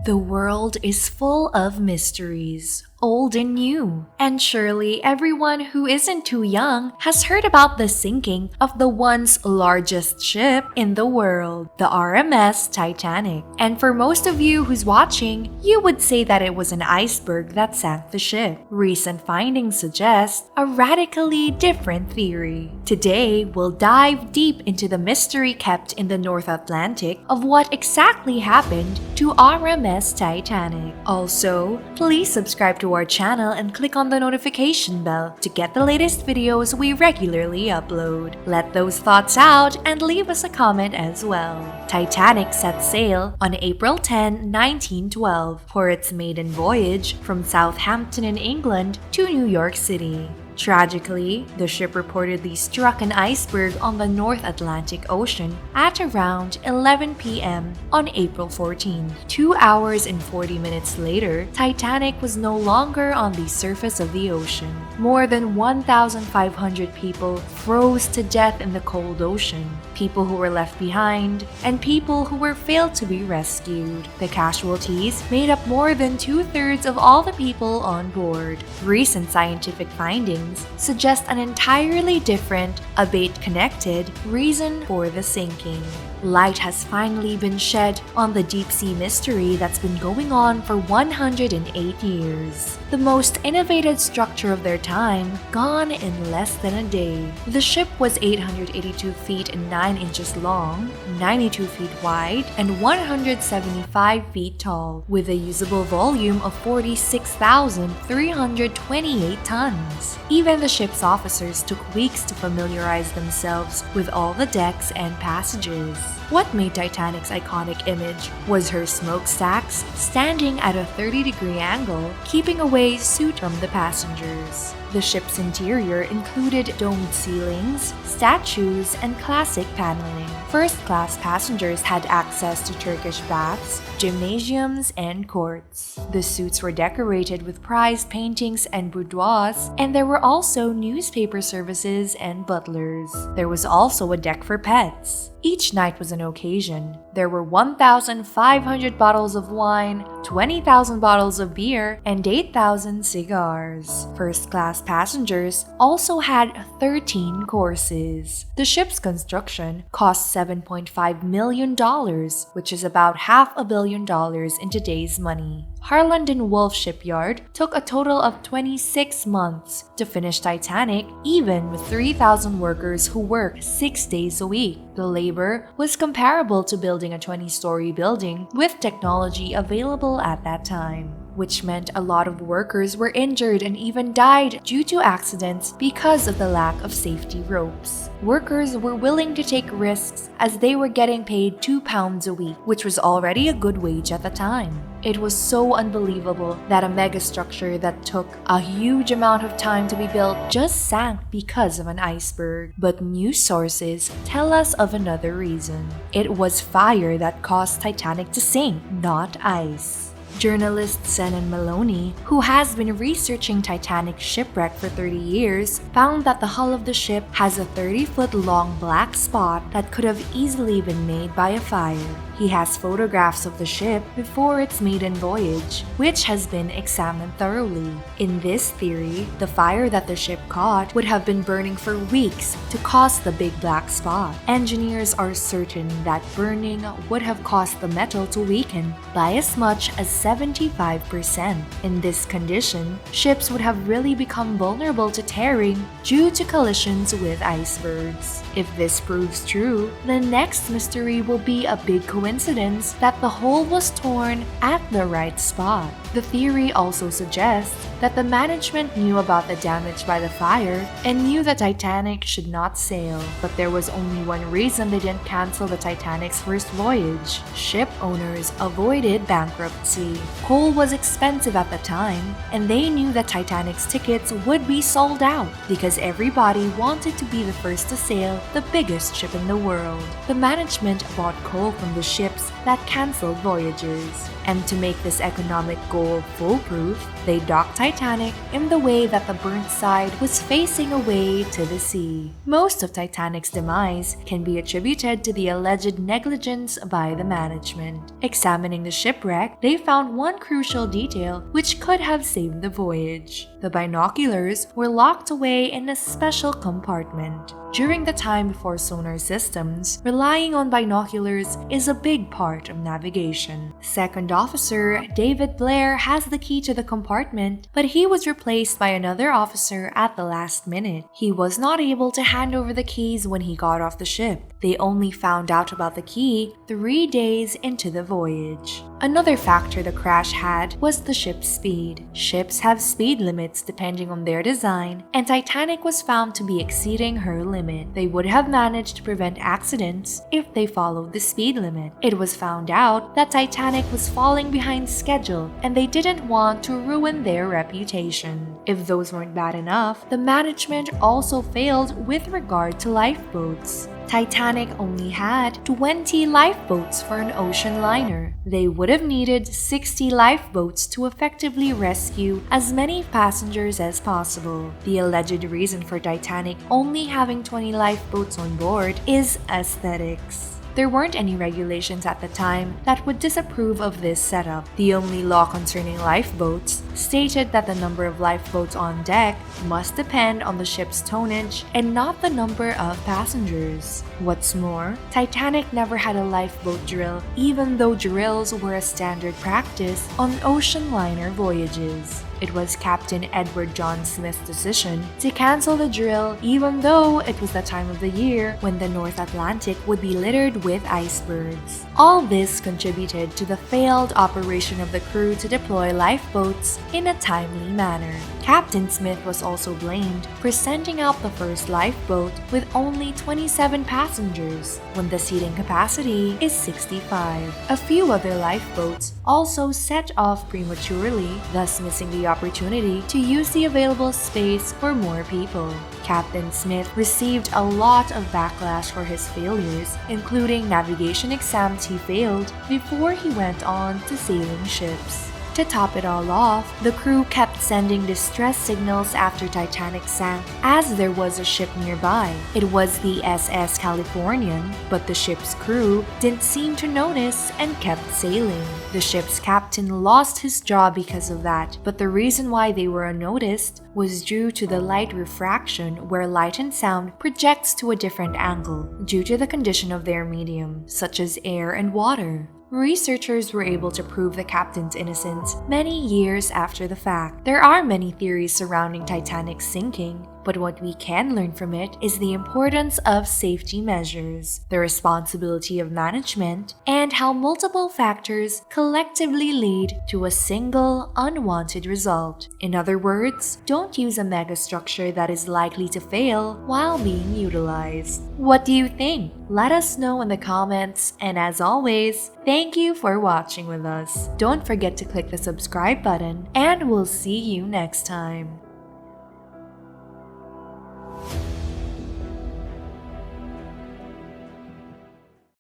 The world is full of mysteries, old and new. And surely everyone who isn't too young has heard about the sinking of the once largest ship in the world, the RMS Titanic. And for most of you who's watching, you would say that it was an iceberg that sank the ship. Recent findings suggest a radically different theory. Today, we'll dive deep into the mystery kept in the North Atlantic of what exactly happened to RMS Titanic. Also, please subscribe to our channel and click on the notification bell to get the latest videos we regularly upload. Let those thoughts out and leave us a comment as well. Titanic set sail on April 10, 1912 for its maiden voyage from Southampton in England to New York City. Tragically, the ship reportedly struck an iceberg on the North Atlantic Ocean at around 11 p.m. on April 14. 2 hours and 40 minutes later, Titanic was no longer on the surface of the ocean. More than 1,500 people froze to death in the cold ocean, people who were left behind, and people who were failed to be rescued. The casualties made up more than 2/3 of all the people on board. Recent scientific findings suggest an entirely different, albeit connected, reason for the sinking. Light has finally been shed on the deep-sea mystery that's been going on for 108 years. The most innovative structure of their time, gone in less than a day. The ship was 882 feet and 9 inches long, 92 feet wide, and 175 feet tall, with a usable volume of 46,328 tons. Even the ship's officers took weeks to familiarize themselves with all the decks and passages. What made Titanic's iconic image was her smokestacks standing at a 30-degree angle, keeping away soot from the passengers. The ship's interior included domed ceilings, statues, and classic paneling. First-class passengers had access to Turkish baths, gymnasiums, and courts. The suites were decorated with prized paintings and boudoirs, and there were also newspaper services and butlers. There was also a deck for pets. Each night was an occasion. There were 1,500 bottles of wine, 20,000 bottles of beer, and 8,000 cigars. First-class passengers also had 13 courses. The ship's construction cost $7.5 million, which is about $500 million in today's money. Harland and Wolff Shipyard took a total of 26 months to finish Titanic, even with 3,000 workers who worked 6 days a week. The labor was comparable to building a 20-story building with technology available at that time, which meant a lot of workers were injured and even died due to accidents because of the lack of safety ropes. Workers were willing to take risks as they were getting paid £2 a week, which was already a good wage at the time. It was so unbelievable that a megastructure that took a huge amount of time to be built just sank because of an iceberg. But news sources tell us of another reason. It was fire that caused Titanic to sink, not ice. Journalist Senan Maloney, who has been researching Titanic's shipwreck for 30 years, found that the hull of the ship has a 30-foot-long black spot that could have easily been made by a fire. He has photographs of the ship before its maiden voyage, which has been examined thoroughly. In this theory, the fire that the ship caught would have been burning for weeks to cause the big black spot. Engineers are certain that burning would have caused the metal to weaken by as much as 75%. In this condition, ships would have really become vulnerable to tearing due to collisions with icebergs. If this proves true, the next mystery will be a big coincidence that the hole was torn at the right spot. The theory also suggests that the management knew about the damage by the fire and knew the Titanic should not sail. But there was only one reason they didn't cancel the Titanic's first voyage. Ship owners avoided bankruptcy. Coal was expensive at the time, and they knew that Titanic's tickets would be sold out because everybody wanted to be the first to sail the biggest ship in the world. The management bought coal from the ships that canceled voyages. And to make this economic goal foolproof, they docked Titanic in the way that the burnt side was facing away to the sea. Most of Titanic's demise can be attributed to the alleged negligence by the management. Examining the shipwreck, they found one crucial detail which could have saved the voyage. The binoculars were locked away in a special compartment. During the time before sonar systems, relying on binoculars is a big part of navigation. Second Officer David Blair has the key to the compartment, but he was replaced by another officer at the last minute. He was not able to hand over the keys when he got off the ship. They only found out about the key 3 days into the voyage. Another factor the crash had was the ship's speed. Ships have speed limits depending on their design, and Titanic was found to be exceeding her limit. They would have managed to prevent accidents if they followed the speed limit. It was found out that Titanic was falling behind schedule, and they didn't want to ruin their reputation. If those weren't bad enough, the management also failed with regard to lifeboats. Titanic only had 20 lifeboats for an ocean liner. They would have needed 60 lifeboats to effectively rescue as many passengers as possible. The alleged reason for Titanic only having 20 lifeboats on board is aesthetics. There weren't any regulations at the time that would disapprove of this setup. The only law concerning lifeboats stated that the number of lifeboats on deck must depend on the ship's tonnage and not the number of passengers. What's more, Titanic never had a lifeboat drill, even though drills were a standard practice on ocean liner voyages. It was Captain Edward John Smith's decision to cancel the drill, even though it was the time of the year when the North Atlantic would be littered with icebergs. All this contributed to the failed operation of the crew to deploy lifeboats in a timely manner. Captain Smith was also blamed for sending out the first lifeboat with only 27 passengers, when the seating capacity is 65. A few other lifeboats also set off prematurely, thus missing the opportunity to use the available space for more people. Captain Smith received a lot of backlash for his failures, including navigation exams he failed before he went on to sailing ships. To top it all off, the crew kept sending distress signals after Titanic sank, as there was a ship nearby. It was the SS Californian, but the ship's crew didn't seem to notice and kept sailing. The ship's captain lost his job because of that, but the reason why they were unnoticed was due to the light refraction, where light and sound projects to a different angle due to the condition of their medium, such as air and water. Researchers were able to prove the captain's innocence many years after the fact. There are many theories surrounding Titanic's sinking, but what we can learn from it is the importance of safety measures, the responsibility of management, and how multiple factors collectively lead to a single unwanted result. In other words, don't use a megastructure that is likely to fail while being utilized. What do you think? Let us know in the comments, and as always, thank you for watching with us. Don't forget to click the subscribe button, and we'll see you next time.